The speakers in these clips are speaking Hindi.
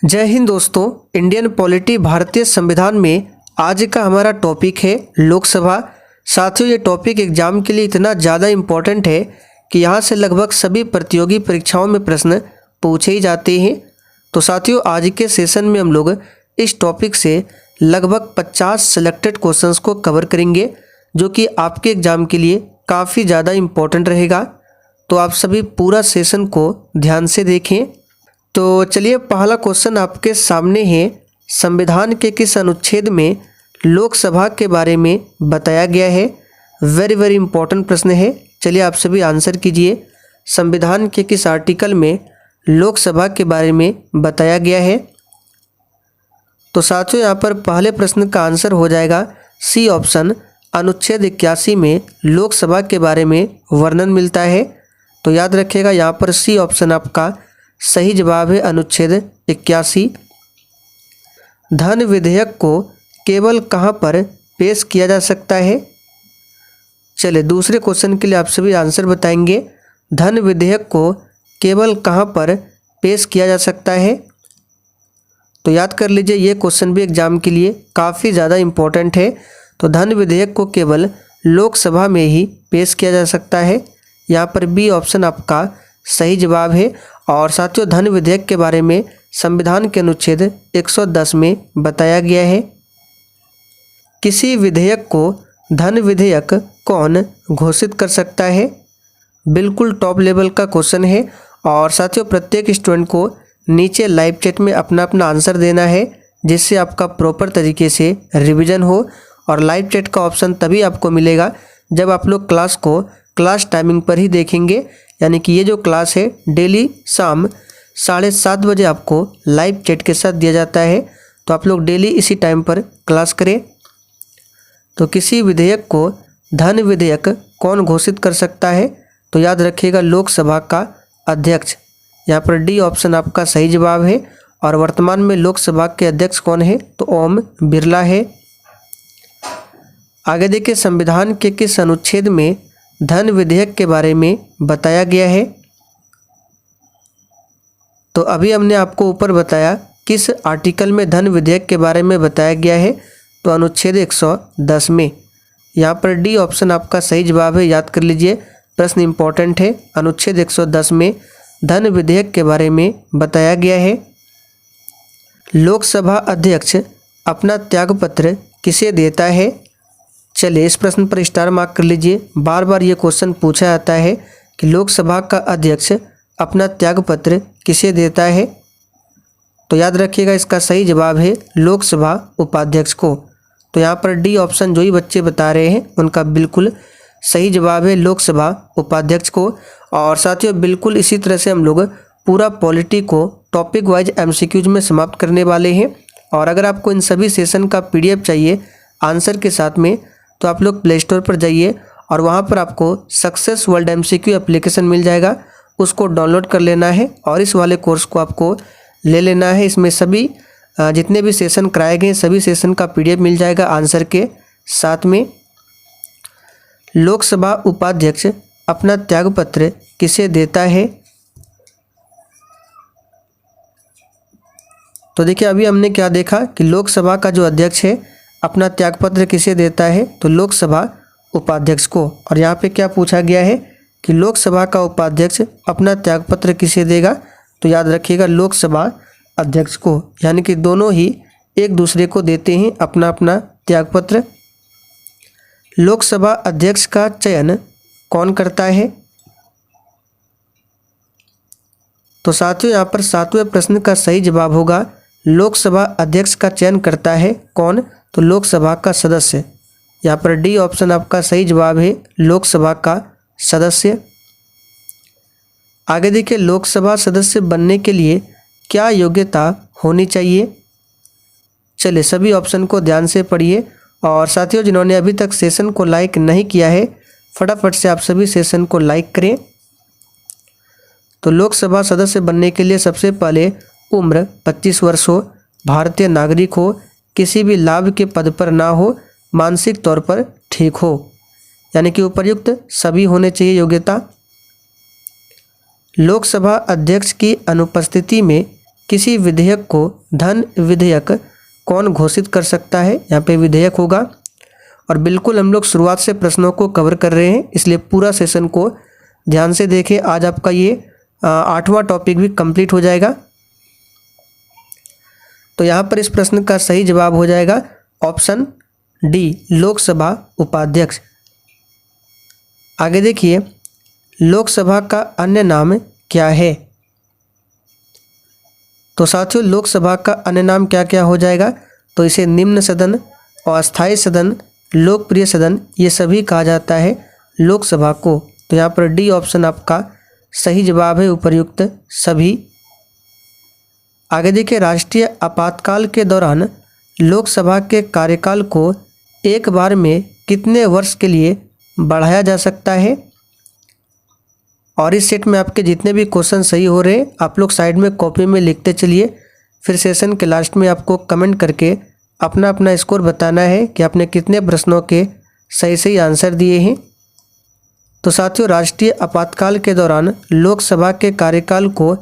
जय हिंद दोस्तों। इंडियन पॉलिटी भारतीय संविधान में आज का हमारा टॉपिक है लोकसभा। साथियों, ये टॉपिक एग्जाम के लिए इतना ज़्यादा इम्पोर्टेंट है कि यहाँ से लगभग सभी प्रतियोगी परीक्षाओं में प्रश्न पूछे ही जाते हैं। तो साथियों, आज के सेशन में हम लोग इस टॉपिक से लगभग 50 सेलेक्टेड क्वेश्चंस को कवर करेंगे, जो कि आपके एग्ज़ाम के लिए काफ़ी ज़्यादा इम्पोर्टेंट रहेगा। तो आप सभी पूरा सेशन को ध्यान से देखें। तो चलिए, पहला क्वेश्चन आपके सामने है। संविधान के किस अनुच्छेद में लोकसभा के बारे में बताया गया है? वेरी इंपॉर्टेंट प्रश्न है। चलिए आप सभी आंसर कीजिए। संविधान के किस आर्टिकल में लोकसभा के बारे में बताया गया है? तो साथियों, यहाँ पर पहले प्रश्न का आंसर हो जाएगा सी ऑप्शन। अनुच्छेद 81 में लोकसभा के बारे में वर्णन मिलता है। तो याद रखिएगा, यहाँ पर सी ऑप्शन आपका सही जवाब है, अनुच्छेद 81। धन विधेयक को केवल कहाँ पर पेश किया जा सकता है? चलिए दूसरे क्वेश्चन के लिए आप सभी आंसर बताएंगे। धन विधेयक को केवल कहाँ पर पेश किया जा सकता है? तो याद कर लीजिए, ये क्वेश्चन भी एग्जाम के लिए काफ़ी ज़्यादा इम्पोर्टेंट है। तो धन विधेयक को केवल लोकसभा में ही पेश किया जा सकता है। यहाँ पर बी ऑप्शन आपका सही जवाब है। और साथियों, धन विधेयक के बारे में संविधान के अनुच्छेद 110 में बताया गया है। किसी विधेयक को धन विधेयक कौन घोषित कर सकता है? बिल्कुल टॉप लेवल का क्वेश्चन है। और साथियों, प्रत्येक स्टूडेंट को नीचे लाइव चैट में अपना अपना आंसर देना है, जिससे आपका प्रॉपर तरीके से रिवीजन हो। और लाइव चैट का ऑप्शन तभी आपको मिलेगा जब आप लोग क्लास को क्लास टाइमिंग पर ही देखेंगे। यानी कि ये जो क्लास है डेली शाम 7:30 बजे आपको लाइव चैट के साथ दिया जाता है। तो आप लोग डेली इसी टाइम पर क्लास करें। तो किसी विधेयक को धन विधेयक कौन घोषित कर सकता है? तो याद रखिएगा, लोकसभा का अध्यक्ष। यहाँ पर डी ऑप्शन आपका सही जवाब है। और वर्तमान में लोकसभा के अध्यक्ष कौन है? तो ओम बिरला है। आगे देखिए, संविधान के किस अनुच्छेद में धन विधेयक के बारे में बताया गया है? तो अभी हमने आपको ऊपर बताया किस आर्टिकल में धन विधेयक के बारे में बताया गया है। तो अनुच्छेद 110 में। यहाँ पर डी ऑप्शन आपका सही जवाब है। याद कर लीजिए, प्रश्न इंपॉर्टेंट है। अनुच्छेद 110 में धन विधेयक के बारे में बताया गया है। लोकसभा अध्यक्ष अपना त्यागपत्र किसे देता है? चलिए इस प्रश्न पर स्टार मार्क कर लीजिए। बार बार ये क्वेश्चन पूछा जाता है कि लोकसभा का अध्यक्ष अपना त्यागपत्र किसे देता है? तो याद रखिएगा, इसका सही जवाब है लोकसभा उपाध्यक्ष को। तो यहाँ पर डी ऑप्शन जो ही बच्चे बता रहे हैं उनका बिल्कुल सही जवाब है, लोकसभा उपाध्यक्ष को। और साथियों, बिल्कुल इसी तरह से हम लोग पूरा पॉलिटी को टॉपिक वाइज एमसीक्यूज में समाप्त करने वाले हैं। और अगर आपको इन सभी सेशन का PDF चाहिए आंसर के साथ में, तो आप लोग प्ले स्टोर पर जाइए और वहाँ पर आपको सक्सेस वर्ल्ड MCQ एप्लीकेशन मिल जाएगा। उसको डाउनलोड कर लेना है और इस वाले कोर्स को आपको ले लेना है। इसमें सभी जितने भी सेशन कराए गए सभी सेशन का PDF मिल जाएगा आंसर के साथ में। लोकसभा उपाध्यक्ष अपना त्यागपत्र किसे देता है? तो देखिए, अभी हमने क्या देखा कि लोकसभा का जो अध्यक्ष है अपना त्यागपत्र किसे देता है? तो लोकसभा उपाध्यक्ष को। और यहाँ पे क्या पूछा गया है कि लोकसभा का उपाध्यक्ष अपना त्यागपत्र किसे देगा? तो याद रखिएगा, लोकसभा अध्यक्ष को। यानी कि दोनों ही एक दूसरे को देते हैं अपना अपना त्यागपत्र। लोकसभा अध्यक्ष का चयन कौन करता है? तो साथियों, यहाँ पर 7वें प्रश्न का सही जवाब होगा लोकसभा अध्यक्ष का चयन करता है कौन? तो लोकसभा का सदस्य। यहाँ पर डी ऑप्शन आपका सही जवाब है, लोकसभा का सदस्य। आगे देखिए, लोकसभा सदस्य बनने के लिए क्या योग्यता होनी चाहिए? चलिए सभी ऑप्शन को ध्यान से पढ़िए। और साथियों, जिन्होंने अभी तक सेशन को लाइक नहीं किया है, फटाफट से आप सभी सेशन को लाइक करें। तो लोकसभा सदस्य बनने के लिए सबसे पहले उम्र 25 वर्ष हो, भारतीय नागरिक हो, किसी भी लाभ के पद पर ना हो, मानसिक तौर पर ठीक हो। यानी कि उपर्युक्त सभी होने चाहिए योग्यता। लोकसभा अध्यक्ष की अनुपस्थिति में किसी विधेयक को धन विधेयक कौन घोषित कर सकता है? यहाँ पे विधेयक होगा। और बिल्कुल हम लोग शुरुआत से प्रश्नों को कवर कर रहे हैं, इसलिए पूरा सेशन को ध्यान से देखें। आज आपका ये 8वां टॉपिक भी कंप्लीट हो जाएगा। तो यहाँ पर इस प्रश्न का सही जवाब हो जाएगा ऑप्शन डी, लोकसभा उपाध्यक्ष। आगे देखिए, लोकसभा का अन्य नाम क्या है? तो साथियों, लोकसभा का अन्य नाम क्या क्या हो जाएगा? तो इसे निम्न सदन, अस्थायी सदन, लोकप्रिय सदन, ये सभी कहा जाता है लोकसभा को। तो यहाँ पर डी ऑप्शन आपका सही जवाब है, उपर्युक्त सभी। आगे देखिए, राष्ट्रीय आपातकाल के दौरान लोकसभा के कार्यकाल को एक बार में कितने वर्ष के लिए बढ़ाया जा सकता है? और इस सेट में आपके जितने भी क्वेश्चन सही हो रहे हैं आप लोग साइड में कॉपी में लिखते चलिए, फिर सेशन के लास्ट में आपको कमेंट करके अपना अपना स्कोर बताना है कि आपने कितने प्रश्नों के सही सही आंसर दिए हैं। तो साथियों, राष्ट्रीय आपातकाल के दौरान लोकसभा के कार्यकाल को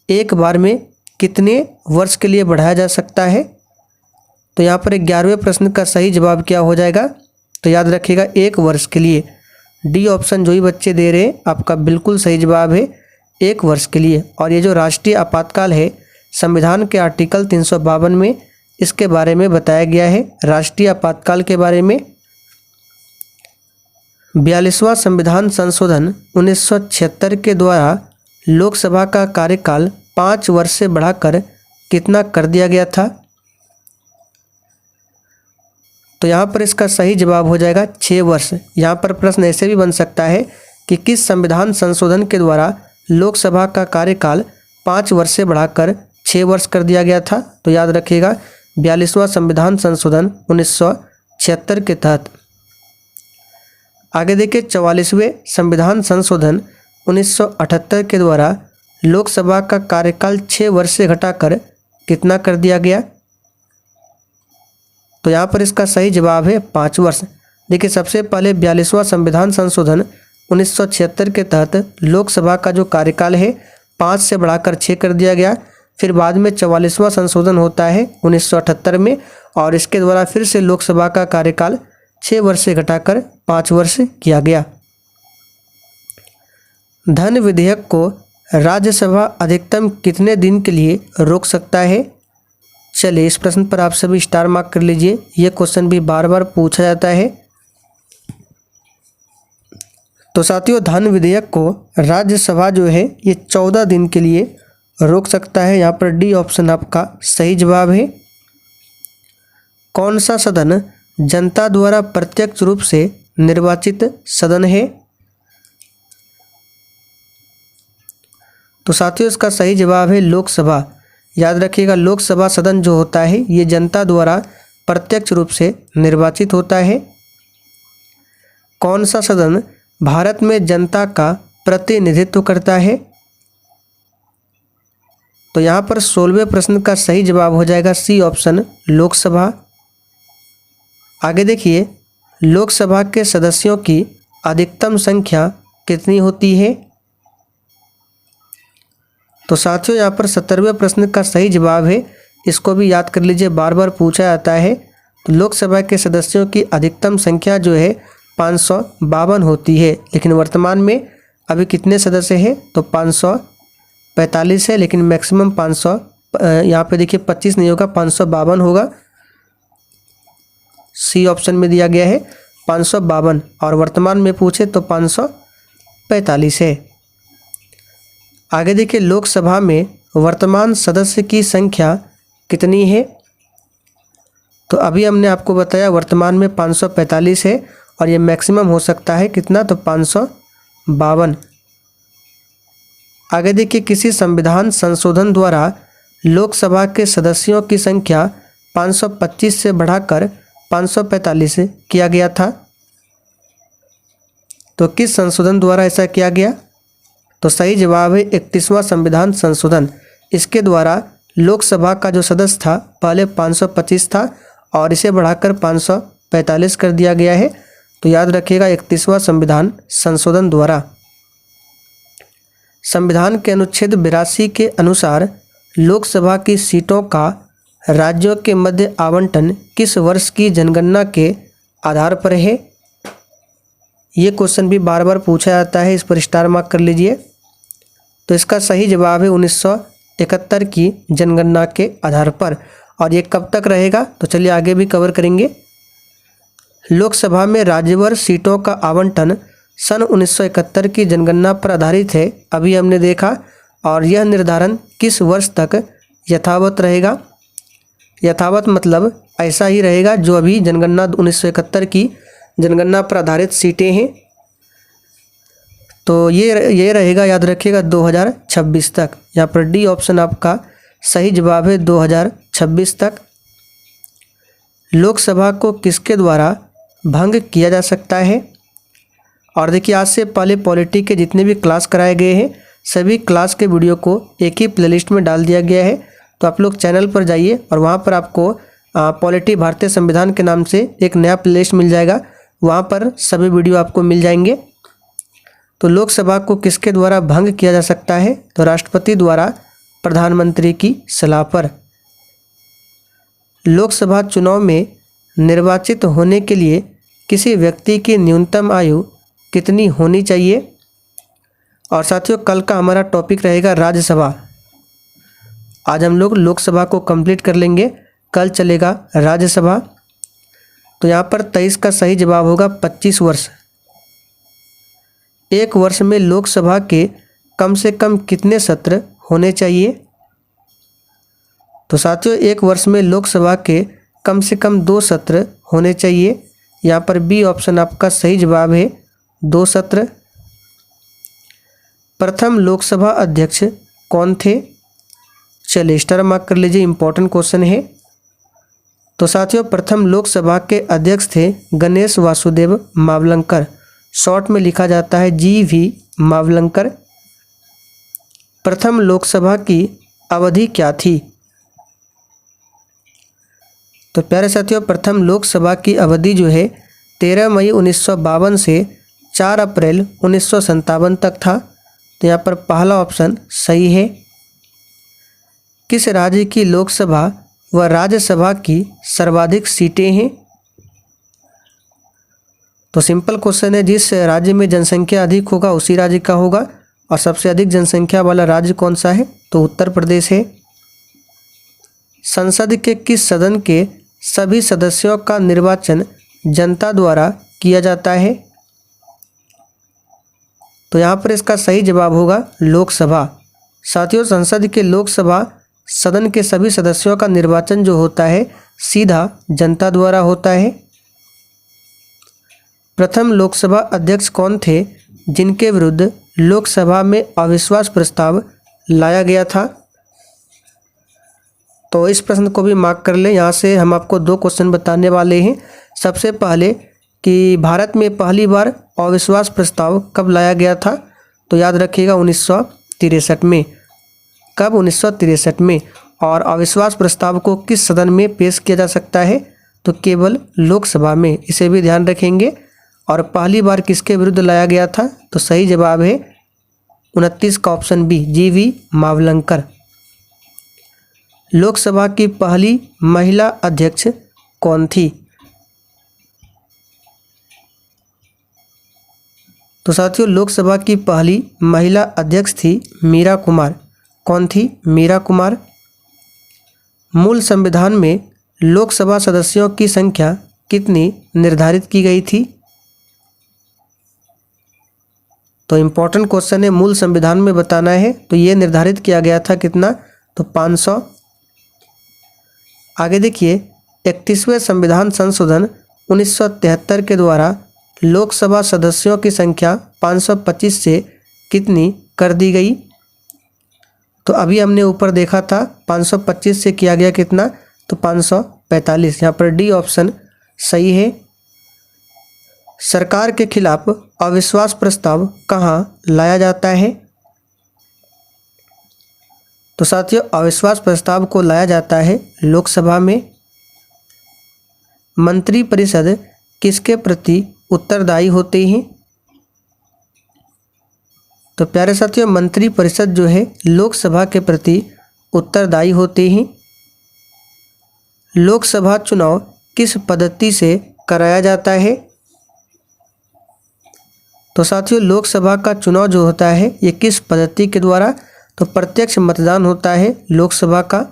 एक बार में कितने वर्ष के लिए बढ़ाया जा सकता है? तो यहाँ पर 11वें प्रश्न का सही जवाब क्या हो जाएगा? तो याद रखिएगा 1 वर्ष के लिए। डी ऑप्शन जो ही बच्चे दे रहे हैं आपका बिल्कुल सही जवाब है, 1 वर्ष के लिए। और ये जो राष्ट्रीय आपातकाल है, संविधान के आर्टिकल 352 में इसके बारे में बताया गया है। राष्ट्रीय आपातकाल के बारे में 42वां संविधान संशोधन 1976 के द्वारा लोकसभा का कार्यकाल 5 वर्ष से बढ़ाकर कितना कर दिया गया था? तो यहाँ पर इसका सही जवाब हो जाएगा 6 वर्ष। यहाँ पर प्रश्न ऐसे भी बन सकता है कि किस संविधान संशोधन के द्वारा लोकसभा का कार्यकाल 5 वर्ष से बढ़ाकर 6 वर्ष कर दिया गया था? तो याद रखिएगा 42वां संविधान संशोधन 1976 के तहत। आगे देखिए, 44वें संविधान संशोधन 1978 के द्वारा लोकसभा का कार्यकाल 6 वर्ष से घटाकर कितना कर दिया गया? तो यहाँ पर इसका सही जवाब है 5 वर्ष। देखिए, सबसे पहले 42वां संविधान संशोधन 1976 के तहत लोकसभा का जो कार्यकाल है 5 से बढ़ाकर 6 कर दिया गया। फिर बाद में 44वां संशोधन होता है 1978 में, और इसके द्वारा फिर से लोकसभा का कार्यकाल 6 वर्ष से घटाकर 5 वर्ष किया गया। धन विधेयक को राज्यसभा अधिकतम कितने दिन के लिए रोक सकता है? चलिए, इस प्रश्न पर आप सभी स्टार मार्क कर लीजिए, ये क्वेश्चन भी बार बार पूछा जाता है। तो साथियों, धन विधेयक को राज्यसभा जो है ये 14 दिन के लिए रोक सकता है। यहाँ पर डी ऑप्शन आपका सही जवाब है। कौन सा सदन जनता द्वारा प्रत्यक्ष रूप से निर्वाचित सदन है? तो साथियों, इसका सही जवाब है लोकसभा। याद रखिएगा, लोकसभा सदन जो होता है ये जनता द्वारा प्रत्यक्ष रूप से निर्वाचित होता है। कौन सा सदन भारत में जनता का प्रतिनिधित्व करता है? तो यहाँ पर 16वें प्रश्न का सही जवाब हो जाएगा सी ऑप्शन, लोकसभा। आगे देखिए, लोकसभा के सदस्यों की अधिकतम संख्या कितनी होती है? तो साथियों, यहाँ पर 17वें प्रश्न का सही जवाब है, इसको भी याद कर लीजिए, बार बार पूछा जाता है। तो लोकसभा के सदस्यों की अधिकतम संख्या जो है 552 होती है, लेकिन वर्तमान में अभी कितने सदस्य हैं? तो 545 है, लेकिन मैक्सिमम 500, यहाँ पे देखिए 25 नहीं होगा, 552 होगा। सी ऑप्शन में दिया गया है 552, और वर्तमान में पूछे तो 545 है। आगे देखिए, लोकसभा में वर्तमान सदस्य की संख्या कितनी है? तो अभी हमने आपको बताया वर्तमान में 545 है, और ये मैक्सिमम हो सकता है कितना? तो 552। आगे देखिए, किसी संविधान संशोधन द्वारा लोकसभा के सदस्यों की संख्या 525 से बढ़ाकर 545 किया गया था। तो किस संशोधन द्वारा ऐसा किया गया? तो सही जवाब है 31वां संविधान संशोधन। इसके द्वारा लोकसभा का जो सदस्य था पहले 525 था, और इसे बढ़ाकर 545 कर दिया गया है। तो याद रखिएगा 31वां संविधान संशोधन द्वारा। संविधान के अनुच्छेद 82 के अनुसार लोकसभा की सीटों का राज्यों के मध्य आवंटन किस वर्ष की जनगणना के आधार पर है? ये क्वेश्चन भी बार बार पूछा जाता है, इस पर स्टार मार्क कर लीजिए। तो इसका सही जवाब है 1971 की जनगणना के आधार पर। और ये कब तक रहेगा, तो चलिए आगे भी कवर करेंगे। लोकसभा में राज्यवार सीटों का आवंटन सन 1971 की जनगणना पर आधारित है, अभी हमने देखा। और यह निर्धारण किस वर्ष तक यथावत रहेगा? यथावत मतलब ऐसा ही रहेगा जो अभी जनगणना 1971 की जनगणना पर आधारित सीटें हैं। तो ये रहेगा, याद रखिएगा 2026 तक। यहाँ पर डी ऑप्शन आपका सही जवाब है 2026 तक। लोकसभा को किसके द्वारा भंग किया जा सकता है? और देखिए, आज से पहले पॉलिटी के जितने भी क्लास कराए गए हैं सभी क्लास के वीडियो को एक ही प्लेलिस्ट में डाल दिया गया है। तो आप लोग चैनल पर जाइए और वहाँ पर आपको पॉलिटी भारतीय संविधान के नाम से एक नया प्लेलिस्ट मिल जाएगा, वहाँ पर सभी वीडियो आपको मिल जाएंगे। तो लोकसभा को किसके द्वारा भंग किया जा सकता है? तो राष्ट्रपति द्वारा प्रधानमंत्री की सलाह पर। लोकसभा चुनाव में निर्वाचित होने के लिए किसी व्यक्ति की न्यूनतम आयु कितनी होनी चाहिए? और साथियों, कल का हमारा टॉपिक रहेगा राज्यसभा। आज हम लोग लोकसभा को कंप्लीट कर लेंगे, कल चलेगा राज्यसभा। तो यहाँ पर 23 का सही जवाब होगा 25 वर्ष। एक वर्ष में लोकसभा के कम से कम कितने सत्र होने चाहिए? तो साथियों, एक वर्ष में लोकसभा के कम से कम 2 सत्र होने चाहिए। यहाँ पर बी ऑप्शन आपका सही जवाब है, 2 सत्र। प्रथम लोकसभा अध्यक्ष कौन थे? चलिए स्टार मार्क कर लीजिए, इंपॉर्टेंट क्वेश्चन है। तो साथियों, प्रथम लोकसभा के अध्यक्ष थे गणेश वासुदेव मावलंकर, शॉर्ट में लिखा जाता है GV मावलंकर। प्रथम लोकसभा की अवधि क्या थी? तो प्यारे साथियों, प्रथम लोकसभा की अवधि जो है 13 मई 1952 से 4 अप्रैल 1957 तक था। तो यहाँ पर पहला ऑप्शन सही है। किस राज्य की लोकसभा व राज्यसभा की सर्वाधिक सीटें हैं? तो सिंपल क्वेश्चन है, जिस राज्य में जनसंख्या अधिक होगा उसी राज्य का होगा। और सबसे अधिक जनसंख्या वाला राज्य कौन सा है? तो उत्तर प्रदेश है। संसद के किस सदन के सभी सदस्यों का निर्वाचन जनता द्वारा किया जाता है? तो यहाँ पर इसका सही जवाब होगा लोकसभा। साथियों, संसद के लोकसभा सदन के सभी सदस्यों का निर्वाचन जो होता है सीधा जनता द्वारा होता है। प्रथम लोकसभा अध्यक्ष कौन थे जिनके विरुद्ध लोकसभा में अविश्वास प्रस्ताव लाया गया था? तो इस प्रश्न को भी मार्क कर लें। यहाँ से हम आपको 2 क्वेश्चन बताने वाले हैं। सबसे पहले कि भारत में पहली बार अविश्वास प्रस्ताव कब लाया गया था? तो याद रखिएगा 1963 में। कब? 1963 में। और अविश्वास प्रस्ताव को किस सदन में पेश किया जा सकता है? तो केवल लोकसभा में, इसे भी ध्यान रखेंगे। और पहली बार किसके विरुद्ध लाया गया था? तो सही जवाब है 29 का option B, GV Mavalankar. Lok Sabha की पहली महिला अध्यक्ष कौन थी? तो साथियों, लोकसभा की पहली महिला अध्यक्ष थी मीरा कुमार। कौन थी? मीरा कुमार। मूल संविधान में लोकसभा सदस्यों की संख्या कितनी निर्धारित की गई थी? तो इम्पोर्टेंट क्वेश्चन है, मूल संविधान में बताना है। तो ये निर्धारित किया गया था कितना? तो 500। आगे देखिए, 31वें संविधान संशोधन 1973 के द्वारा लोकसभा सदस्यों की संख्या 525 से कितनी कर दी गई? तो अभी हमने ऊपर देखा था 525 से किया गया कितना? तो 545। यहाँ पर डी ऑप्शन सही है। सरकार के खिलाफ अविश्वास प्रस्ताव कहाँ लाया जाता है? तो साथियों, अविश्वास प्रस्ताव को लाया जाता है लोकसभा में। मंत्रिपरिषद किसके प्रति उत्तरदायी होते हैं? तो प्यारे साथियों, मंत्रिपरिषद जो है लोकसभा के प्रति उत्तरदायी होते हैं। लोकसभा चुनाव किस पद्धति से कराया जाता है? तो साथियों लोकसभा का चुनाव जो होता है ये किस पद्धति के द्वारा? तो प्रत्यक्ष मतदान होता है लोकसभा का।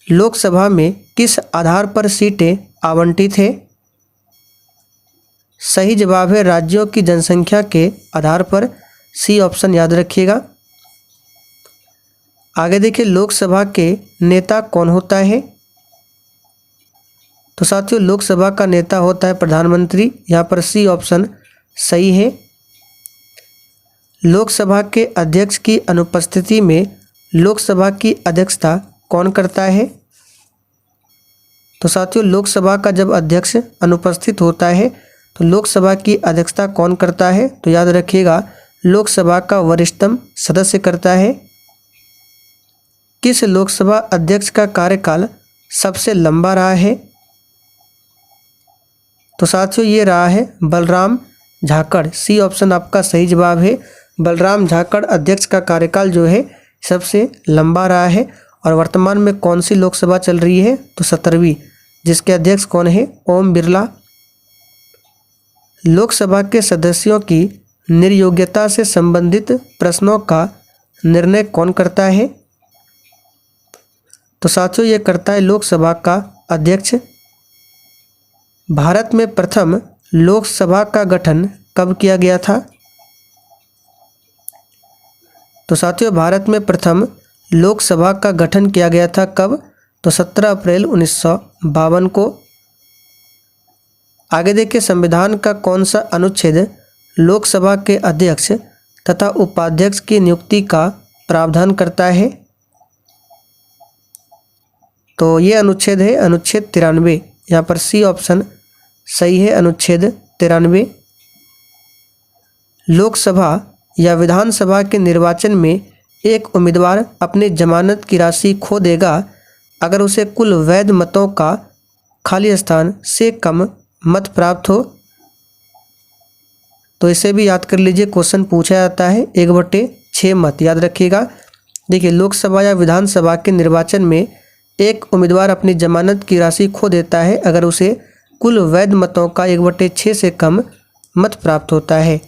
लोकसभा में किस आधार पर सीटें आवंटित है? सही जवाब है राज्यों की जनसंख्या के आधार पर। सी ऑप्शन याद रखिएगा। आगे देखिए लोकसभा के नेता कौन होता है? तो साथियों लोकसभा का नेता होता है प्रधानमंत्री। यहाँ पर सी ऑप्शन सही है। लोकसभा के अध्यक्ष की अनुपस्थिति में लोकसभा की अध्यक्षता कौन करता है? तो साथियों लोकसभा का जब अध्यक्ष अनुपस्थित होता है तो लोकसभा की अध्यक्षता कौन करता है? तो याद रखिएगा लोकसभा का वरिष्ठतम सदस्य करता है। किस लोकसभा अध्यक्ष का कार्यकाल सबसे लंबा रहा है? तो साथियों ये रहा है बलराम झाकड़। सी ऑप्शन आपका सही जवाब है। बलराम झाकड़ अध्यक्ष का कार्यकाल जो है सबसे लंबा रहा है। और वर्तमान में कौन सी लोकसभा चल रही है? तो 17वीं, जिसके अध्यक्ष कौन है? ओम बिरला। लोकसभा के सदस्यों की निर्योग्यता से संबंधित प्रश्नों का निर्णय कौन करता है? तो साथियों ये करता है लोकसभा का अध्यक्ष। भारत में प्रथम लोकसभा का गठन कब किया गया था? तो साथियों भारत में प्रथम लोकसभा का गठन किया गया था कब? तो 17 अप्रैल 1952 को। आगे देखिए संविधान का कौन सा अनुच्छेद लोकसभा के अध्यक्ष तथा उपाध्यक्ष की नियुक्ति का प्रावधान करता है? तो ये अनुच्छेद है अनुच्छेद 93। यहाँ पर सी ऑप्शन सही है, अनुच्छेद 93। लोकसभा या विधानसभा के निर्वाचन में एक उम्मीदवार अपनी जमानत की राशि खो देगा अगर उसे कुल वैध मतों का खाली स्थान से कम मत प्राप्त हो। तो इसे भी याद कर लीजिए, क्वेश्चन पूछा जाता है 1/6 मत, याद रखिएगा। देखिए लोकसभा या विधानसभा के निर्वाचन में एक उम्मीदवार अपनी जमानत की राशि खो देता है अगर उसे कुल वैध मतों का 1/6 से कम मत प्राप्त होता है।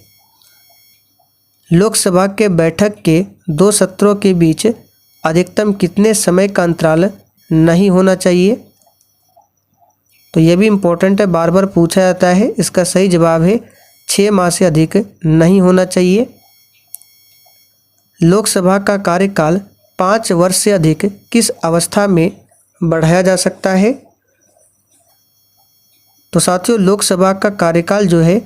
लोकसभा के बैठक के 2 सत्रों के बीच अधिकतम कितने समय का अंतराल नहीं होना चाहिए? तो ये भी इम्पोर्टेंट है, बार बार पूछा जाता है। इसका सही जवाब है 6 माह से अधिक नहीं होना चाहिए। लोकसभा का कार्यकाल 5 वर्ष से अधिक किस अवस्था में बढ़ाया जा सकता है? तो साथियों लोकसभा का कार्यकाल जो है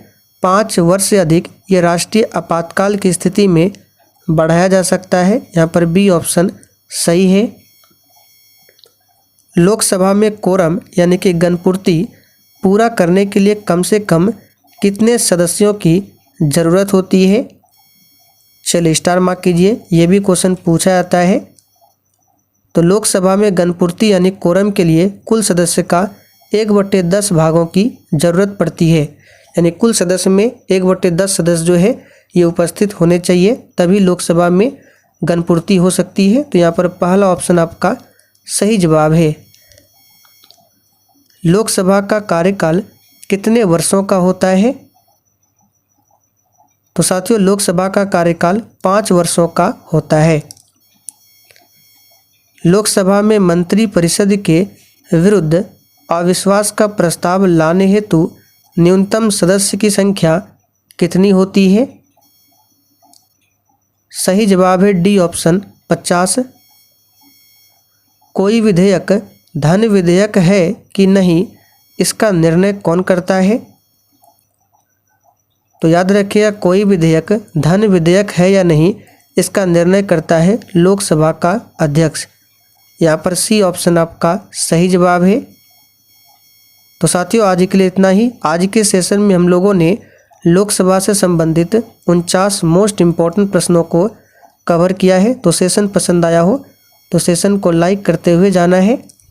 5 वर्ष से अधिक ये राष्ट्रीय आपातकाल की स्थिति में बढ़ाया जा सकता है। यहाँ पर बी ऑप्शन सही है। लोकसभा में कोरम यानी कि गणपूर्ति पूरा करने के लिए कम से कम कितने सदस्यों की ज़रूरत होती है? चलिए स्टार मार्क कीजिए, ये भी क्वेश्चन पूछा जाता है। तो लोकसभा में गणपूर्ति यानी कोरम के लिए कुल सदस्य का 1/10 भागों की ज़रूरत पड़ती है। यानी कुल सदस्य में 1/10 सदस्य जो है ये उपस्थित होने चाहिए, तभी लोकसभा में गणपूर्ति हो सकती है। तो यहाँ पर पहला ऑप्शन आपका सही जवाब है। लोकसभा का कार्यकाल कितने वर्षों का होता है? तो साथियों लोकसभा का कार्यकाल 5 वर्षों का होता है। लोकसभा में मंत्री परिषद के विरुद्ध अविश्वास का प्रस्ताव लाने हेतु न्यूनतम सदस्य की संख्या कितनी होती है? सही जवाब है डी ऑप्शन 50। कोई विधेयक धन विधेयक है कि नहीं, इसका निर्णय कौन करता है? तो याद रखिएगा कोई विधेयक धन विधेयक है या नहीं, इसका निर्णय करता है लोकसभा का अध्यक्ष। यहाँ पर सी ऑप्शन आपका सही जवाब है। तो साथियों आज के लिए इतना ही। आज के सेशन में हम लोगों ने लोकसभा से संबंधित 49 मोस्ट इम्पॉर्टेंट प्रश्नों को कवर किया है। तो सेशन पसंद आया हो तो सेशन को लाइक करते हुए जाना है।